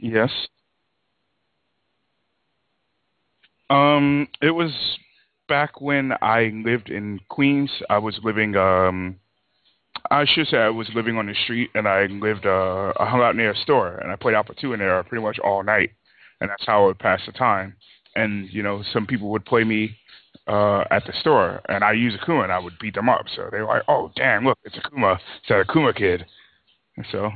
Yes. It was back when I lived in Queens. I should say I was living on the street, and I hung out near a store, and I played Alpha 2 in there pretty much all night, and that's how I would pass the time. And, some people would play me at the store, and I use Akuma, and I would beat them up. So they were like, oh, damn, look, it's Akuma. It's that Akuma kid. And so,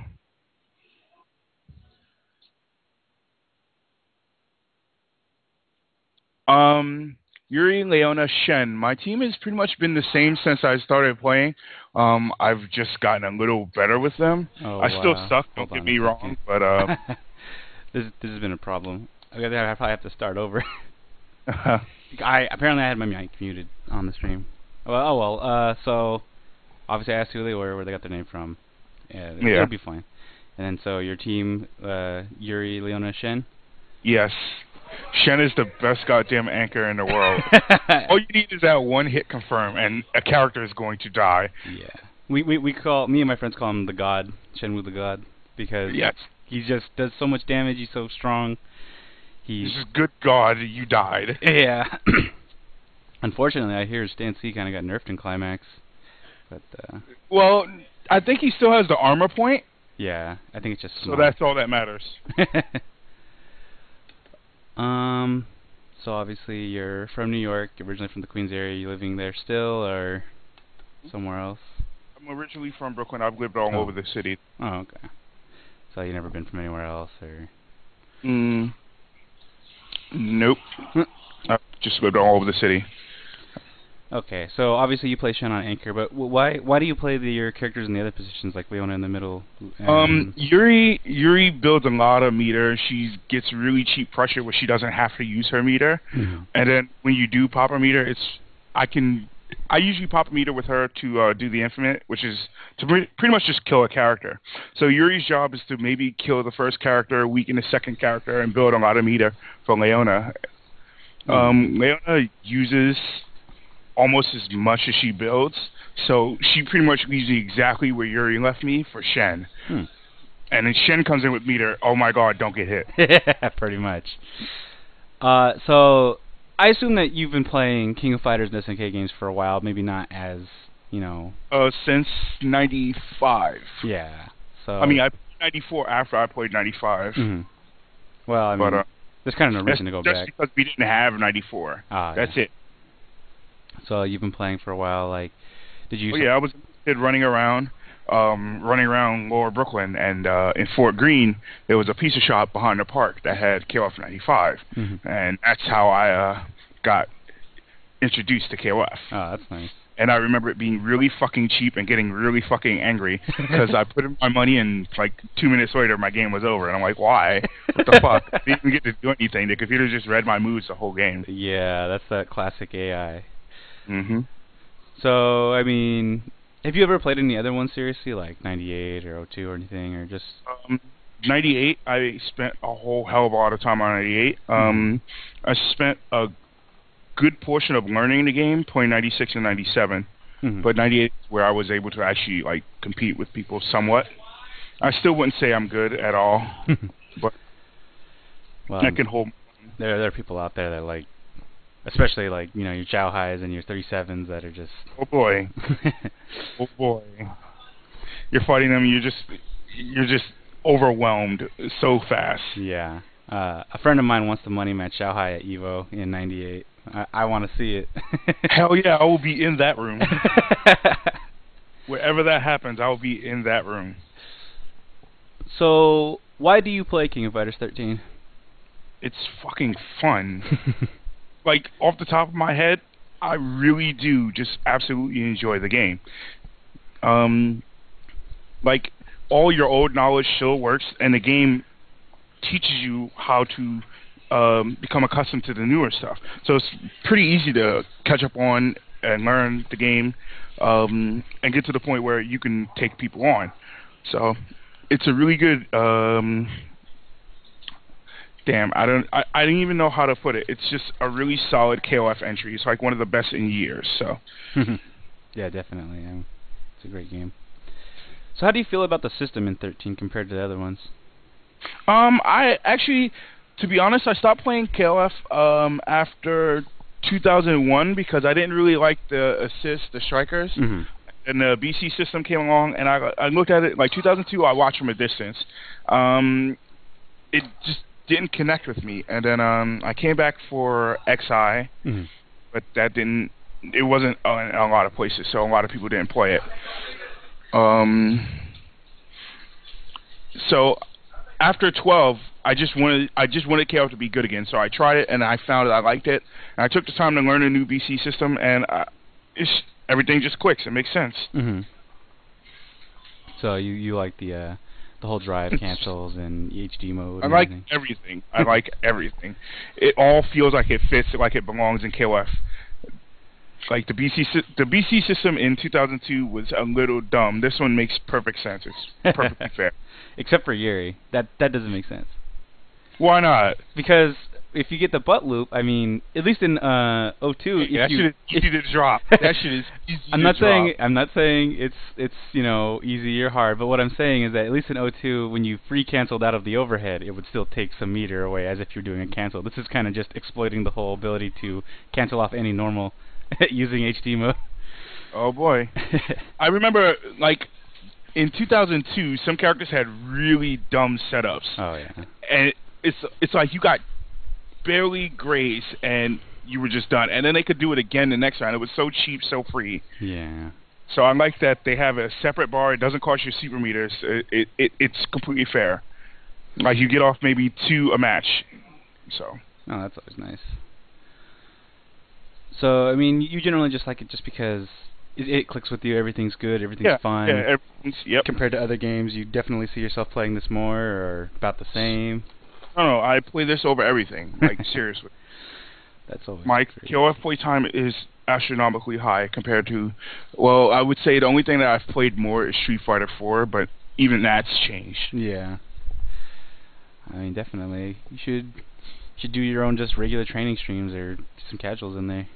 um, Yuri, Leona, Shen. My team has pretty much been the same since I started playing. I've just gotten a little better with them. Oh I still wow. suck, don't Hold get on a me second. wrong, but This has been a problem. I probably have to start over. I had my mic muted on the stream. Well, oh well. So obviously I asked who they were, where they got their name from. Yeah, yeah. it'll be fine. And then so your team, Yuri, Leona, Shen. Yes. Shen is the best goddamn anchor in the world. All you need is that one hit confirm, and a character is going to die. Yeah. We call, me and my friends call him the God, Shenwu the God, because Yes. he just does so much damage. He's so strong. This is good God, you died. Yeah. Unfortunately, I hear Stan C kind of got nerfed in Climax, but Well, I think he still has the armor point, yeah, I think it's just so small. that's all that matters. So obviously you're from New York, originally from the Queens area. You living there still, or somewhere else? I'm originally from Brooklyn. I've lived all over the city. Oh, okay. So you never been from anywhere else, or? Nope. I've just lived all over the city. Okay, so obviously you play Shen on Anchor, but why do you play your characters in the other positions, like Leona in the middle? Yuri builds a lot of meter. She gets really cheap pressure where she doesn't have to use her meter. And then when you do pop a meter, I usually pop a meter with her to do the infinite, which is to pretty much just kill a character. So Yuri's job is to maybe kill the first character, weaken the second character, and build a lot of meter for Leona. Leona uses almost as much as she builds, so she pretty much leaves me exactly where Yuri left me for Shen. And then Shen comes in with meter. Oh my God, don't get hit. Pretty much. So I assume that you've been playing King of Fighters and SNK games for a while, maybe not as, Since '95. Yeah. So I mean, I played '94 after I played '95. Well, I mean, there's kind of no reason to go just back. because we didn't have '94. That's it. So you've been playing for a while, like, did you... Oh yeah, I was a kid running around Lower Brooklyn, and in Fort Greene, there was a pizza shop behind the park that had KOF 95, and that's how I got introduced to KOF. Oh, that's nice. And I remember it being really fucking cheap and getting really fucking angry because I put in my money and like 2 minutes later my game was over, and I'm like, why? What the fuck? I didn't even get to do anything. The computer just read my moves the whole game. Yeah, that's that classic AI. So, I mean, have you ever played any other ones seriously, like 98 or 02 or anything, or just... 98, I spent a whole hell of a lot of time on 98. I spent a good portion of learning the game, playing 96 and 97. But 98 is where I was able to actually, like, compete with people somewhat. I still wouldn't say I'm good at all, but well, I can hold... There are people out there that, like, especially, like, your Chow Highs and your 37s that are just... Oh, boy. Oh, boy. You're fighting them, you're just overwhelmed so fast. Yeah. A friend of mine wants to money match Chow High at EVO in 98. I want to see it. Hell yeah, I will be in that room. Wherever that happens, I will be in that room. So, why do you play King of Fighters 13? It's fucking fun. Like, off the top of my head, I really do just absolutely enjoy the game. Like, all your old knowledge still works, and the game teaches you how to become accustomed to the newer stuff. So it's pretty easy to catch up on and learn the game, and get to the point where you can take people on. So it's a really good... Damn, I didn't even know how to put it. It's just a really solid KOF entry. It's like one of the best in years. So, yeah, definitely. It's a great game. So, how do you feel about the system in 13 compared to the other ones? I actually, to be honest, I stopped playing KOF after 2001 because I didn't really like the assists, the strikers. Mm-hmm. And the BC system came along, and I looked at it like 2002. I watched from a distance. It just didn't connect with me, and then I came back for XI, but that didn't. It wasn't in a lot of places, so a lot of people didn't play it. So after 12, I just wanted KOF to be good again. So I tried it, and I found that I liked it. And I took the time to learn a new BC system, and everything just clicks. It makes sense. Mm-hmm. So you like the whole drive cancels and HD mode? I like everything. I like everything. It all feels like it fits, like it belongs in KOF. Like the BC system in 2002 was a little dumb. This one makes perfect sense. It's perfectly fair. Except for Yuri. That doesn't make sense. Why not? Because if you get the butt loop, I mean, at least in 02, yeah, that shit is easy to drop. That shit is easy I'm to drop. I'm not saying it's easy or hard, but what I'm saying is that at least in 02, when you free canceled out of the overhead, it would still take some meter away as if you're doing a cancel. This is kind of just exploiting the whole ability to cancel off any normal using HD mode. Oh boy. I remember, like, in 2002, some characters had really dumb setups. Oh yeah. And it's like you got barely grace and you were just done. And then they could do it again the next round. It was so cheap, so free. Yeah. So I like that they have a separate bar. It doesn't cost you super meters. It's completely fair. Like you get off maybe 2 a match. So. Oh, that's always nice. So, I mean, you generally just like it just because it clicks with you, everything's good, everything's fun. Yeah, everything's, yep. Compared to other games, you definitely see yourself playing this more or about the same. No, I play this over everything, like, seriously. That's always my great. KOF playtime is astronomically high compared to, well, I would say the only thing that I've played more is Street Fighter 4, but even that's changed. Yeah. I mean, definitely. You should do your own just regular training streams or some casuals in there.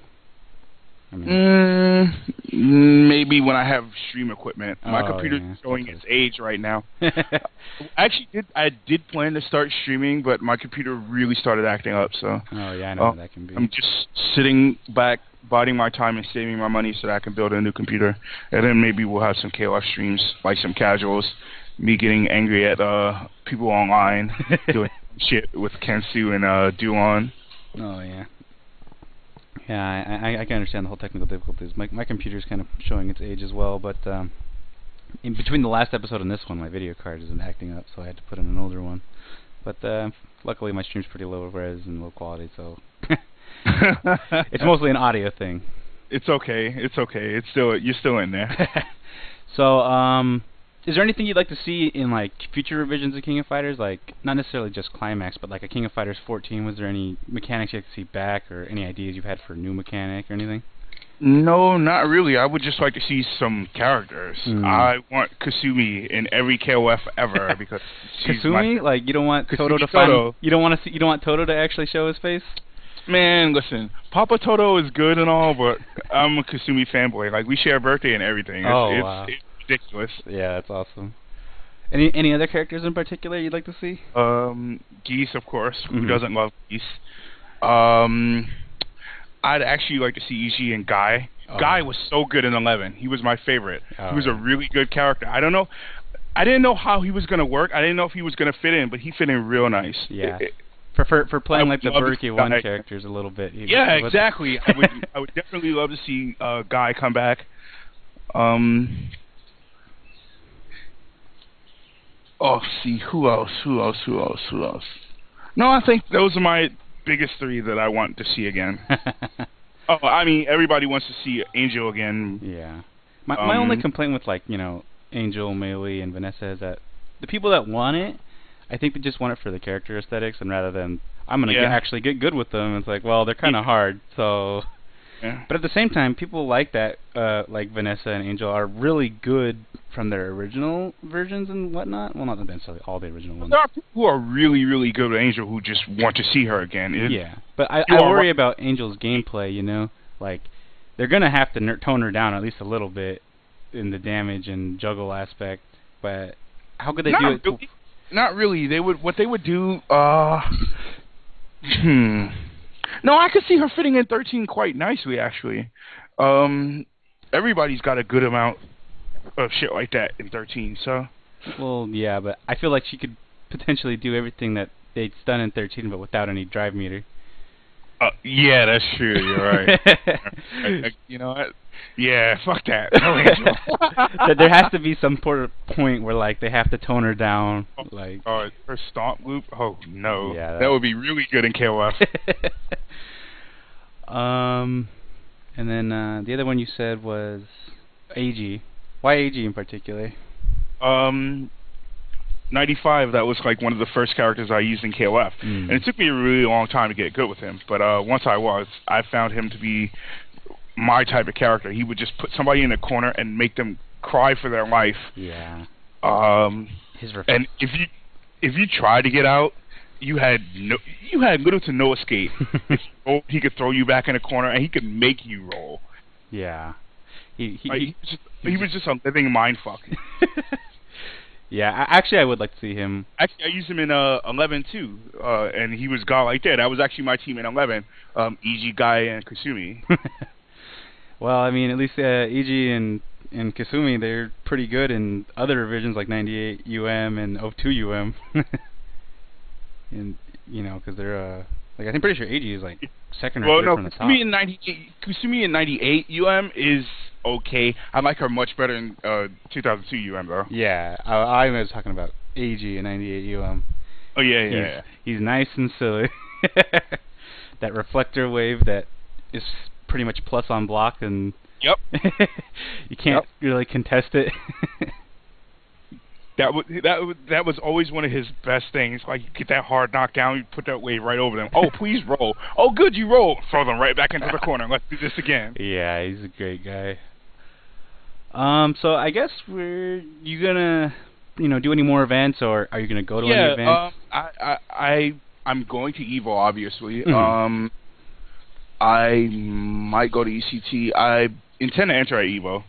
I mean, maybe when I have stream equipment. My computer's showing its age right now. I did plan to start streaming, but my computer really started acting up. So. Oh yeah, I know how that can be. I'm just sitting back, biding my time and saving my money so that I can build a new computer, and then maybe we'll have some KOF streams, like some casuals. Me getting angry at people online doing shit with Kensu and Duon. Oh yeah. Yeah, I can understand the whole technical difficulties. My computer's kind of showing its age as well, but in between the last episode and this one, my video card isn't acting up, so I had to put in an older one. But luckily, my stream's pretty low res and low quality, so it's mostly an audio thing. It's okay. It's okay. You're still in there. So, is there anything you'd like to see in like future revisions of King of Fighters? Like not necessarily just Climax, but like a King of Fighters 14. Was there any mechanics you'd like to see back, or any ideas you've had for a new mechanic or anything? No, not really. I would just like to see some characters. I want Kasumi in every KOF ever because Kasumi. Like you don't want Toto to find. You don't want to see. You don't want Toto to actually show his face. Man, listen, Papa Toto is good and all, but I'm a Kasumi fanboy. Like we share a birthday and everything. Wow. It's ridiculous. Yeah, that's awesome. Any other characters in particular you'd like to see? Geese, of course. Who doesn't love Geese? I'd actually like to see Ishii and Guy. Guy was so good in 11. He was my favorite. He was a really good character. I don't know. I didn't know how he was going to work. I didn't know if he was going to fit in, but he fit in real nice. Yeah. For playing like the Baruki 1 characters a little bit. Yeah, exactly. I would definitely love to see Guy come back. See, who else? No, I think those are my biggest 3 that I want to see again. I mean, everybody wants to see Angel again. Yeah. My only complaint with, like, Angel, Melee, and Vanessa is that the people that want it, I think they just want it for the character aesthetics, and rather than, I'm going to actually get good with them, it's like, well, they're kind of hard, so... Yeah. But at the same time, people like that, like Vanessa and Angel, are really good from their original versions and whatnot. Well, not necessarily all the original ones. There are people who are really, really good with Angel who just want to see her again. Yeah, but I worry about Angel's gameplay, Like, they're going to have to tone her down at least a little bit in the damage and juggle aspect, but how could they do it? Really. not really. What they would do. No, I could see her fitting in 13 quite nicely, actually. Everybody's got a good amount of shit like that in 13, so. Well, yeah, but I feel like she could potentially do everything that they'd done in 13, but without any drive meter. Yeah, that's true. You're right. You know what? Yeah, fuck that. There has to be some point where like they have to tone her down. Like, her stomp loop. Oh no, yeah, that would be really good in KOF. And then the other one you said was AG. Why AG in particular? 95, that was like one of the first characters I used in KOF. And it took me a really long time to get good with him, but once I found him to be my type of character. He would just put somebody in a corner and make them cry for their life. Yeah. And if you tried to get out, you had little to no escape. He could throw you back in a corner, and he could make you roll. Yeah. He was just a living mindfuck. Yeah, actually, I would like to see him. Actually, I used him in 11 too, and he was god like that. That was actually my team in 11. EG Guy and Kasumi. Well, I mean, at least EG and Kasumi, they're pretty good in other revisions like 98 UM and 02 UM. And you know, because they're like I'm pretty sure AG is like second or third from the top. Kasumi in 98 UM is okay. I like her much better in 2002 UM though. Yeah, I was talking about AG in 98 UM. Oh yeah. He's nice and silly. That reflector wave that is pretty much plus on block, and yep. You can't really contest it. That was always one of his best things. Like, you get that hard knockdown, you put that wave right over them. Oh, please roll. Oh, good, you roll. Throw them right back into the corner. Let's do this again. Yeah, he's a great guy. So I guess you gonna, do any more events, or are you gonna go to any events? I'm going to EVO, obviously. I might go to ECT. I intend to enter at EVO.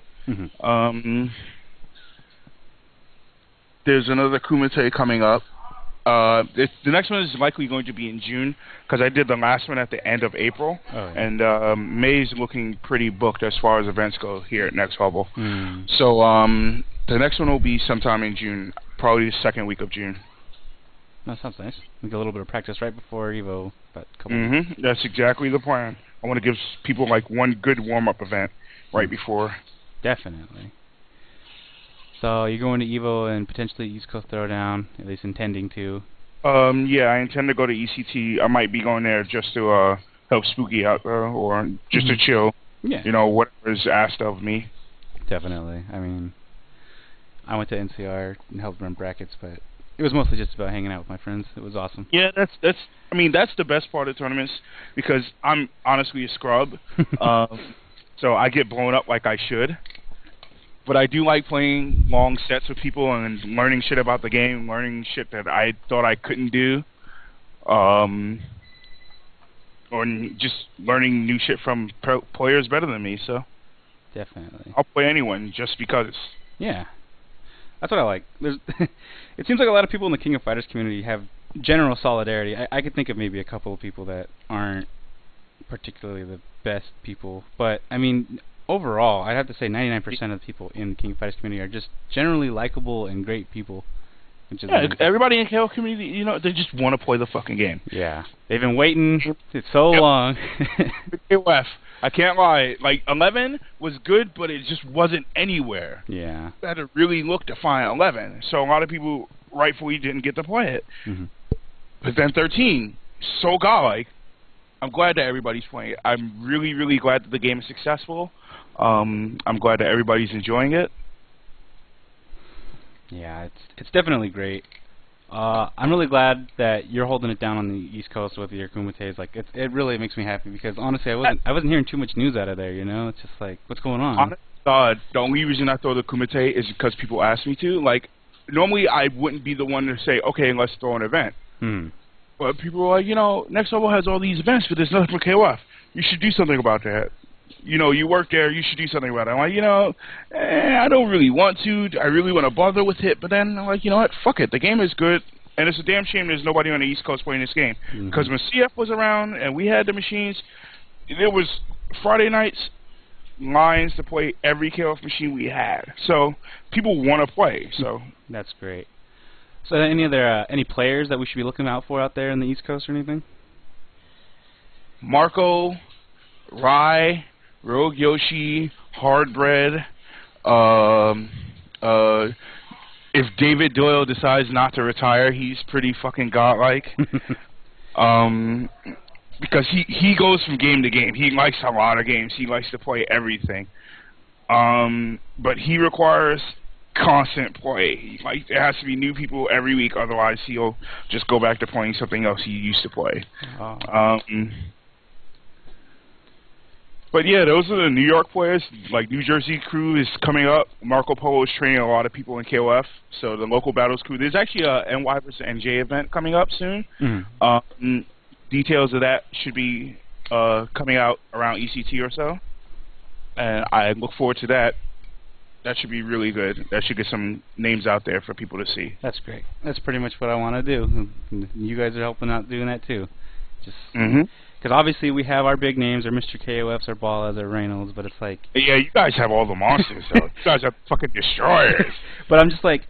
There's another Kumite coming up. The next one is likely going to be in June, because I did the last one at the end of April. And May's looking pretty booked as far as events go here at Next Level. So the next one will be sometime in June, probably the second week of June. That sounds nice. We get a little bit of practice right before EVO. About a couple That's exactly the plan. I want to give people like one good warm-up event right before. Definitely. So you're going to EVO and potentially East Coast Throwdown, at least intending to. Yeah, I intend to go to ECT. I might be going there just to help Spooky out there, or just to chill. Yeah. Whatever is asked of me. Definitely. I mean, I went to NCR and helped run brackets, but it was mostly just about hanging out with my friends. It was awesome. Yeah, that's the best part of tournaments, because I'm honestly a scrub. So I get blown up like I should. But I do like playing long sets with people and learning shit about the game, learning shit that I thought I couldn't do, or just learning new shit from players better than me. So definitely, I'll play anyone just because. Yeah, that's what I like. It seems like a lot of people in the King of Fighters community have general solidarity. I could think of maybe a couple of people that aren't particularly the best people, but I mean, overall, I'd have to say 99% of the people in the King of Fighters community are just generally likable and great people. Which is everybody in the KO community, they just want to play the fucking game. Yeah, they've been waiting so long. KOF, I can't lie. Like 11 was good, but it just wasn't anywhere. Yeah, I had to really look to find 11. So a lot of people rightfully didn't get to play it. But then 13, so godlike. I'm glad that everybody's playing it. I'm really, really glad that the game is successful. I'm glad that everybody's enjoying it. Yeah, it's definitely great. I'm really glad that you're holding it down on the East Coast with your Kumites. Like, it really makes me happy, because honestly, I wasn't hearing too much news out of there. It's just like, what's going on? Honestly, the only reason I throw the Kumite is because people ask me to. Like, normally I wouldn't be the one to say, okay, let's throw an event. But people are like, Next Level has all these events, but there's nothing for KOF. You should do something about that. you know, you work there, you should do something about it. I'm like, you know, I don't really want to. I really want to bother with it. But then I'm like, you know what? Fuck it. The game is good. And it's a damn shame there's nobody on the East Coast playing this game. Because when CF was around and we had the machines, there was Friday nights lines to play every KOF machine we had. So people want to play. So that's great. So any players that we should be looking out for out there in the East Coast or anything? Marco, Rai, Rogue Yoshi, Hardbread. If David Doyle decides not to retire, he's pretty fucking godlike. Because he goes from game to game. He likes a lot of games. He likes to play everything. But he requires constant play. Like, there has to be new people every week, otherwise he'll just go back to playing something else he used to play. But yeah, those are the New York players. Like, New Jersey crew is coming up. Marco Polo is training a lot of people in KOF. So the local battles crew. There's actually a NY versus NJ event coming up soon. Details of that should be coming out around ECT or so. And I look forward to that. That should be really good. That should get some names out there for people to see. That's great. That's pretty much what I want to do. You guys are helping out doing that too. Just because obviously we have our big names, our Mr. KOFs, our Ballas, our Reynolds, but it's like... Yeah, you guys have all the monsters, though. You guys are fucking destroyers. But I'm just like,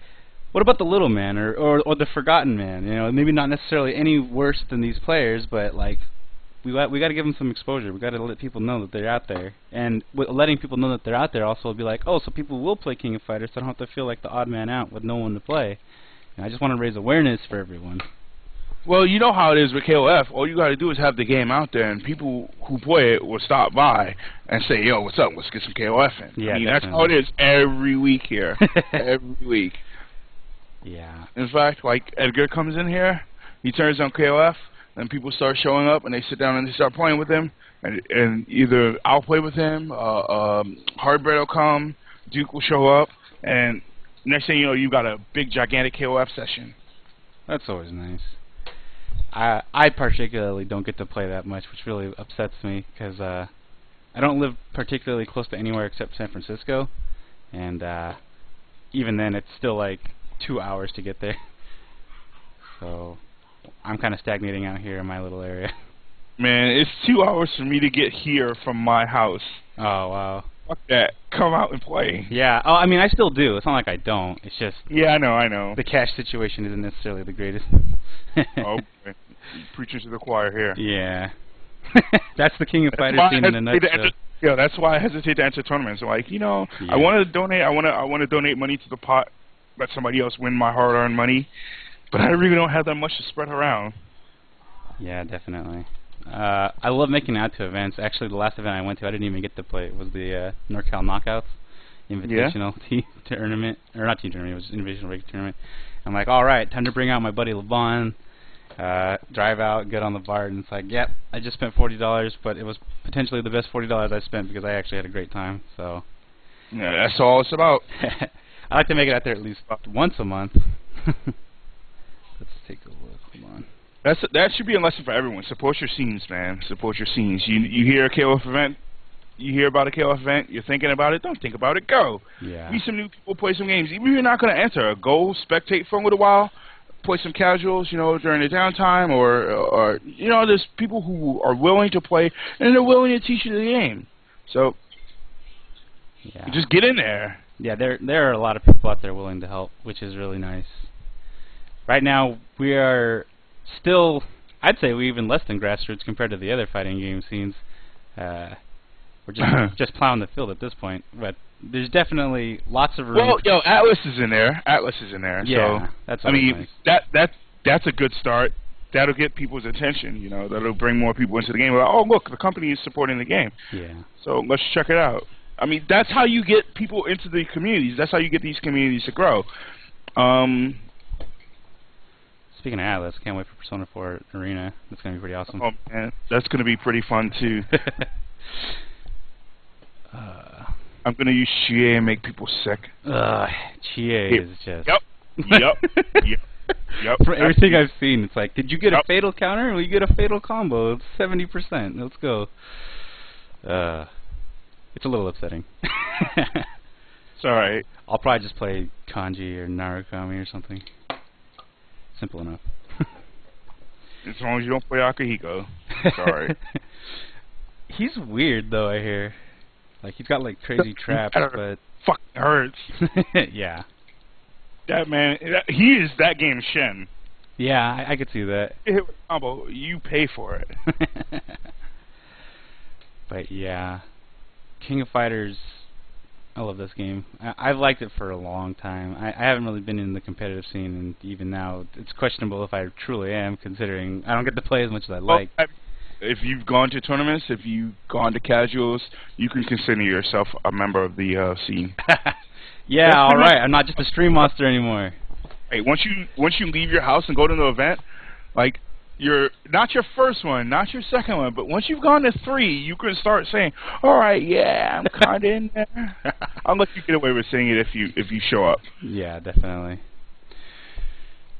what about the little man or the forgotten man? You know, maybe not necessarily any worse than these players, but like, we got to give them some exposure. We got to let people know that they're out there, and letting people know that they're out there also will be like, oh, so people will play King of Fighters, so I don't have to feel like the odd man out with no one to play. And I just want to raise awareness for everyone. Well, you know how it is with KOF. All you got to do is have the game out there, and people who play it will stop by and say, yo, what's up? Let's get some KOF in. Yeah, I mean, that's how it is every week here. Every week. Yeah. In fact, like, Edgar comes in here, he turns on KOF, and people start showing up, and they sit down and they start playing with him, and either I'll play with him, Hardbread will come, Duke will show up, and next thing you know, you've got a big, gigantic KOF session. That's always nice. I particularly don't get to play that much, which really upsets me, because I don't live particularly close to anywhere except San Francisco, and even then it's still like 2 hours to get there. So I'm kind of stagnating out here in my little area. Man, it's 2 hours for me to get here from my house. Oh, wow. Fuck that. Come out and play. Yeah. Oh, I mean, I still do. It's not like I don't. It's just... Yeah, I know. The cash situation isn't necessarily the greatest. Oh, boy. Preaching to the choir here. Yeah. That's the King of Fighters scene in a nutshell. Yeah, that's why I hesitate to enter tournaments. Like, you know, yeah. I want to donate. I want to donate money to the pot. Let somebody else win my hard-earned money. But I really don't have that much to spread around. Yeah, definitely. I love making it out to events. Actually, the last event I went to, I didn't even get to play. It was the NorCal Knockouts Invitational team tournament. Or not team tournament, it was Invitational Regular Tournament. I'm like, all right, time to bring out my buddy LeVon, drive out, get on the bar, and it's like, yep, I just spent $40, but it was potentially the best $40 I spent because I actually had a great time. So yeah, that's all it's about. I like to make it out there at least once a month. Let's take a look. Hold on. That should be a lesson for everyone. Support your scenes, man. Support your scenes. You hear a KOF event, you hear about a KOF event, you're thinking about it, don't think about it, go. Yeah. Meet some new people, play some games. Even if you're not going to enter, go spectate for a little while, play some casuals, you know, during the downtime, or you know, there's people who are willing to play, and they're willing to teach you the game. So, yeah. Just get in there. Yeah, there are a lot of people out there willing to help, which is really nice. Right now, we are still, I'd say we're even less than grassroots compared to the other fighting game scenes. We're just plowing the field at this point, but there's definitely lots of room. Well, yo, Atlas is in there. Atlas is in there. Yeah, so, that's. I mean, nice. that's a good start. That'll get people's attention. You know, that'll bring more people into the game. Like, oh, look, the company is supporting the game. Yeah. So let's check it out. I mean, that's how you get people into the communities. That's how you get these communities to grow. Speaking of Atlas, can't wait for Persona 4 Arena. That's going to be pretty awesome. Oh, man. That's going to be pretty fun, too. I'm going to use Chie and make people sick. Chie is just... Yep. From everything I've seen, it's like, did you get a fatal counter? Well, you get a fatal combo. It's 70%. Let's go. It's a little upsetting. It's alright. I'll probably just play Kanji or Narukami or something. Simple enough. As long as you don't play Akihiko. It's alright. He's weird though, I hear. Like he's got like crazy traps, but fucking hurts. Yeah. That man, he is that game's Shen. Yeah, I could see that. You hit with a combo, you pay for it. But yeah, King of Fighters, I love this game. I've liked it for a long time. I haven't really been in the competitive scene, and even now, it's questionable if I truly am, considering I don't get to play as much as I like. If you've gone to tournaments, if you've gone to casuals, you can consider yourself a member of the scene. Yeah, all right. I'm not just a stream monster anymore. Hey, once you leave your house and go to the event, like you're not your first one, not your second one, but once you've gone to 3, you can start saying, "All right, yeah, I'm kind of in there." I'll let you get away with saying it if you show up. Yeah, definitely.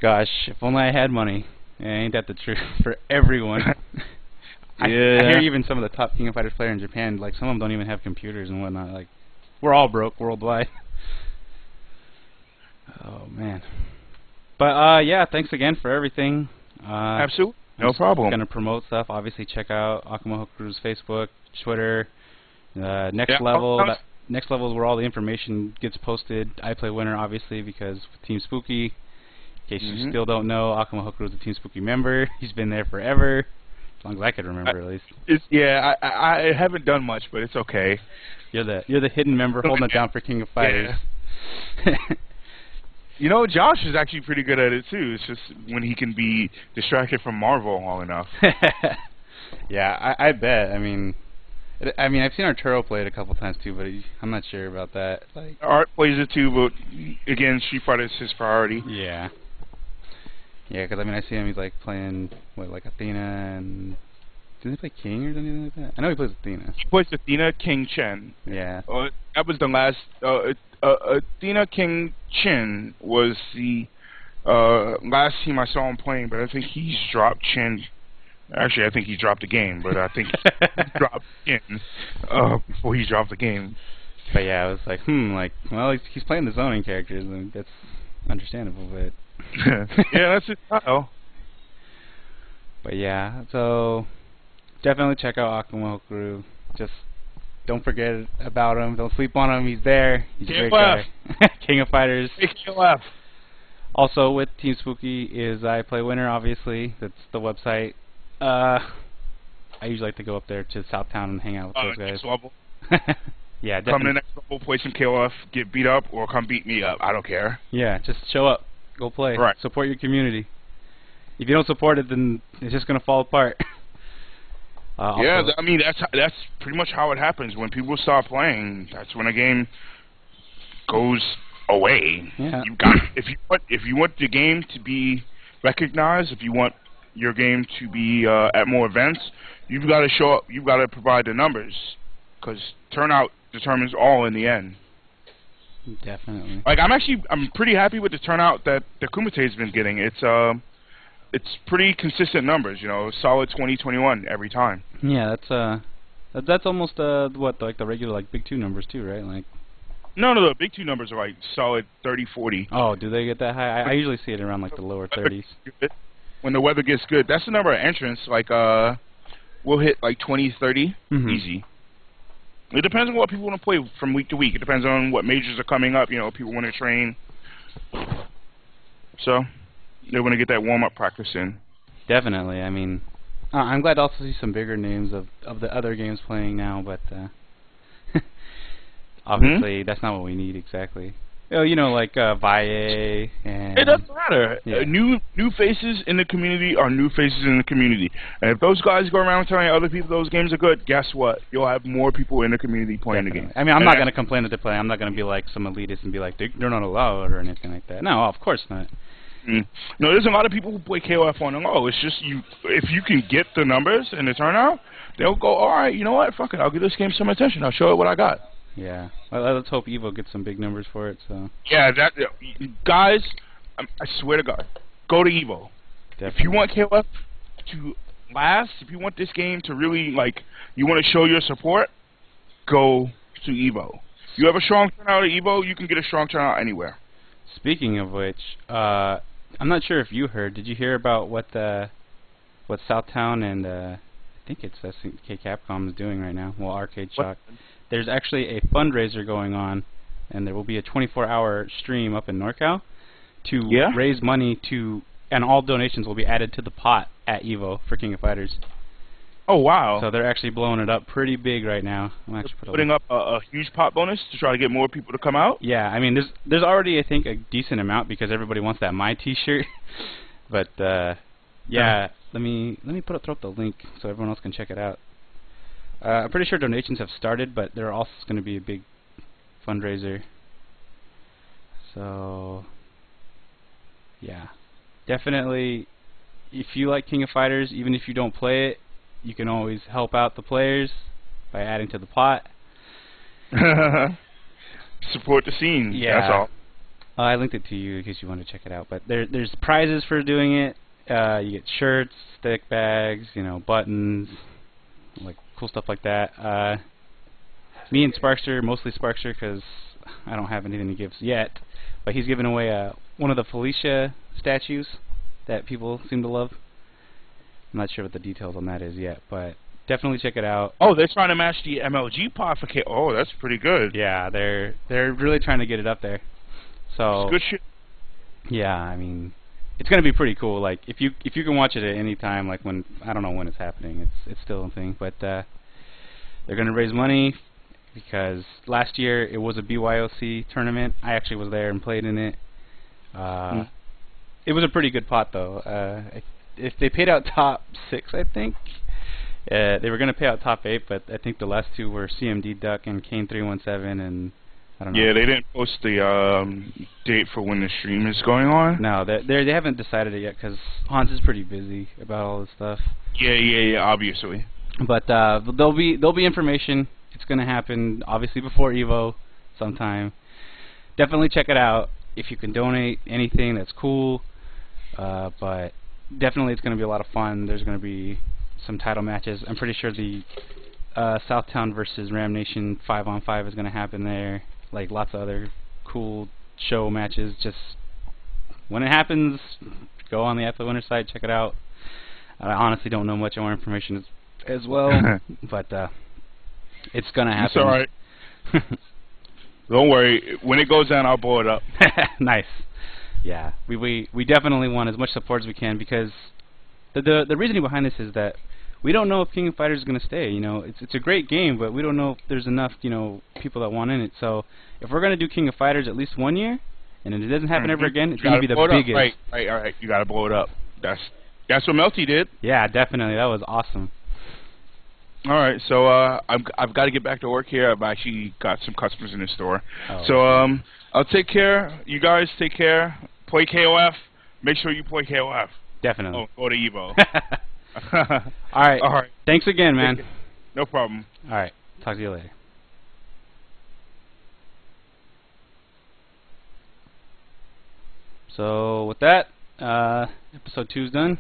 Gosh, if only I had money. Ain't that the truth for everyone? I hear even some of the top King of Fighters players in Japan, like some of them don't even have computers and whatnot. Like, we're all broke worldwide. Oh man. But yeah, thanks again for everything. Absolutely, no problem. I'm gonna promote stuff. Obviously, check out AkumaHokoru's Facebook, Twitter. Next level. Next level is where all the information gets posted. I play winner, obviously, because with Team Spooky. In case you still don't know, AkumaHokoru is a Team Spooky member. He's been there forever, as long as I can remember, at least. I haven't done much, but it's okay. You're the hidden member holding it down for King of Fighters. Yeah. You know, Josh is actually pretty good at it too. It's just when he can be distracted from Marvel long enough. Yeah, I bet. I mean, I've seen Arturo play it a couple times too, but I'm not sure about that. Like, Art plays it too, but again, Street Fighter is his priority. Yeah. Yeah, because I mean, I see him. He's like playing like Athena and. Did he play King or anything like that? I know he plays Athena. He plays Athena, King, Chen. Yeah. That was the last. Athena, King, Chen was the last team I saw him playing, but I think he's dropped Chen. Actually, I think he dropped the game, but I think he dropped Chen before he dropped the game. But yeah, I was like, well, he's playing the zoning characters, and that's understandable, but. Yeah, that's it. Uh-oh. But yeah, so. Definitely check out AkumaHokoru. Just don't forget about him. Don't sleep on him. He's there. He's a great guy. King of Fighters. KOF. Also with Team Spooky is I Play Winner, obviously. That's the website. I usually like to go up there to Southtown and hang out with those guys. Next level. Yeah, definitely. Come to the next level, play some KOF, get beat up, or come beat me up. I don't care. Yeah, just show up. Go play. Right. Support your community. If you don't support it, then it's just going to fall apart. Yeah, I mean that's pretty much how it happens. When people stop playing, that's when a game goes away. Yeah. If you want the game to be recognized, if you want your game to be at more events, you've got to show up. You've got to provide the numbers, because turnout determines all in the end. Definitely. Like I'm pretty happy with the turnout that the Kumate's been getting. It's pretty consistent numbers, you know, solid 20, 21 every time. Yeah, that's almost like the regular like Big 2 numbers too, right? Like. No, the Big 2 numbers are like solid 30, 40. Oh, do they get that high? I usually see it around like the lower 30s. When the weather gets good, that's the number of entrants. Like we'll hit like 20, 30, easy. It depends on what people want to play from week to week. It depends on what majors are coming up. You know, people want to train. So. They want to get that warm-up practice in. Definitely. I mean, I'm glad to also see some bigger names of the other games playing now, but obviously that's not what we need exactly. You know, like Valle and... It doesn't matter. Yeah. New faces in the community are new faces in the community. And if those guys go around telling other people those games are good, guess what? You'll have more people in the community playing the game. I mean, I'm not going to complain that they're playing. I'm not going to be like some elitist and be like, they're not allowed or anything like that. No, of course not. No, there's a lot of people who play KOF on the low. It's just if you can get the numbers and the turnout, they'll go, all right, you know what, fuck it, I'll give this game some attention. I'll show it what I got. Yeah. Well, let's hope Evo gets some big numbers for it. So. Yeah, guys, I swear to God, go to Evo. Definitely. If you want KOF to last, if you want this game to really, like, you want to show your support, go to Evo. You have a strong turnout at Evo, you can get a strong turnout anywhere. Speaking of which, I'm not sure if you heard. Did you hear about what Southtown and I think it's SNK Capcom is doing right now? Well, Arcade Shock. There's actually a fundraiser going on, and there will be a 24-hour stream up in NorCal to raise money and all donations will be added to the pot at Evo for King of Fighters. Oh, wow. So they're actually blowing it up pretty big right now. I'm actually putting up a huge pot bonus to try to get more people to come out? Yeah, I mean, there's already, I think, a decent amount because everybody wants that My T-shirt. But, yeah, let me throw up the link so everyone else can check it out. I'm pretty sure donations have started, but there also going to be a big fundraiser. So, yeah. Definitely, if you like King of Fighters, even if you don't play it, you can always help out the players by adding to the pot. Support the scene. Yeah. That's all. I linked it to you in case you want to check it out. But there's prizes for doing it. You get shirts, stick bags, buttons, like cool stuff like that. Me and Sparkster, mostly Sparkster, because I don't have anything to give yet. But he's giving away one of the Felicia statues that people seem to love. I'm not sure what the details on that is yet, but definitely check it out. Oh, they're trying to match the MLG pot for K. Oh, that's pretty good. Yeah, they're really trying to get it up there. So it's good shit. Yeah, I mean, it's gonna be pretty cool. Like if you can watch it at any time, like when I don't know when it's happening, it's still a thing. But they're gonna raise money because last year it was a BYOC tournament. I actually was there and played in it. It was a pretty good pot though. If they paid out top 6, I think they were going to pay out top 8, but I think the last two were CMD Duck and Kane 317, and I don't know. Yeah, they didn't post the date for when the stream is going on. No, they haven't decided it yet because Hans is pretty busy about all this stuff. Yeah, obviously. But there'll be information. It's going to happen obviously before Evo sometime. Definitely check it out. If you can donate anything, that's cool. But definitely it's going to be a lot of fun. There's going to be some title matches. I'm pretty sure the Southtown versus Ram Nation 5-on-5 is going to happen there. Like lots of other cool show matches. Just when it happens, go on the Athlete Winner site, check it out. I honestly don't know much more information as well, but it's going to happen. It's alright. Don't worry. When it goes down, I'll blow it up. Nice. Yeah, we definitely want as much support as we can because the reasoning behind this is that we don't know if King of Fighters is going to stay. It's a great game, but we don't know if there's enough people that want in it. So if we're going to do King of Fighters at least 1 year, and if it doesn't happen ever again, it's going to be the biggest. Right. All right. You got to blow it up. That's what Melty did. Yeah, definitely. That was awesome. All right, so I've got to get back to work here. I've actually got some customers in the store. Oh, so I'll take care. You guys take care. Play KOF. Make sure you play KOF. Definitely. Oh, go to Evo. All right. All right. Thanks again, man. No problem. All right. Talk to you later. So with that, episode 2 is done.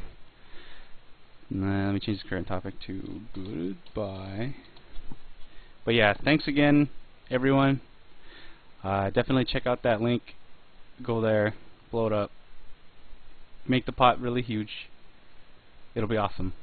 Let me change the current topic to goodbye. But yeah, thanks again, everyone. Definitely check out that link. Go there, blow it up, make the pot really huge. It'll be awesome.